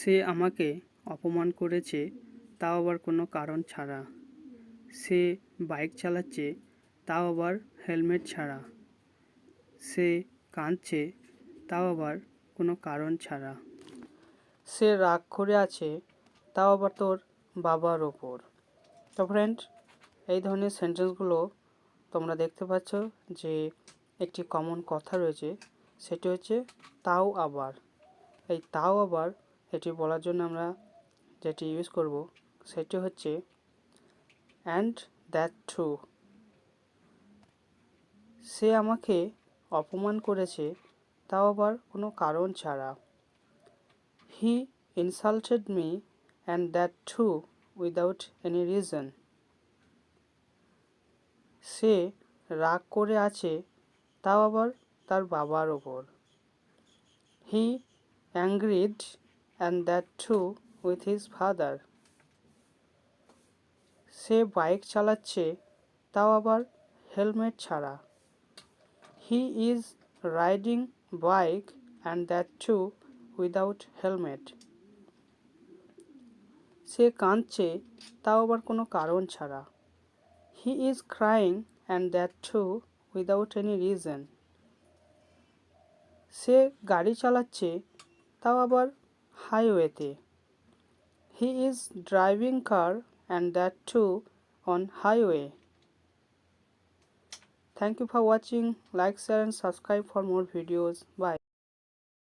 সে আমাকে অপমান করেছে, তাও আবার কোনো কারণ ছাড়া। সে বাইক চালাচ্ছে, তাও আবার হেলমেট ছাড়া। সে কাঁদছে, তাও আবার কোনো কারণ ছাড়া। সে রাগ করে আছে, তাও আবার তোর বাবার ওপর। তো ফ্রেন্ড, এই ধরনের সেন্টেন্সগুলো তোমরা দেখতে পাচ্ছ যে একটি কমন কথা রয়েছে, সেটি হচ্ছে তাও আবার। এই তাও আবার এটি বলার জন্য আমরা যেটি ইউজ করব সেটি হচ্ছে অ্যান্ড দ্যাট টু। সে আমাকে অপমান করেছে, তাও আবার কোনো কারণ ছাড়া। He insulted me and that too without any reason. সে রাগ করে আছে, তাও আবার তার বাবার ওপর। He angried and that too with his father. সে বাইক চালাচ্ছে, তাও আবার হেলমেট ছাড়া। He is riding bike and that too without helmet. সে কাঁদছে, তাও আবার কোনো কারণ ছাড়া। He is crying and that too without any reason. সে গাড়ি চালাচ্ছে, তাও আবার হাইওয়েতে। He is driving car and that to on highway. Thank you for watching. Like, share and subscribe for more videos. Bye.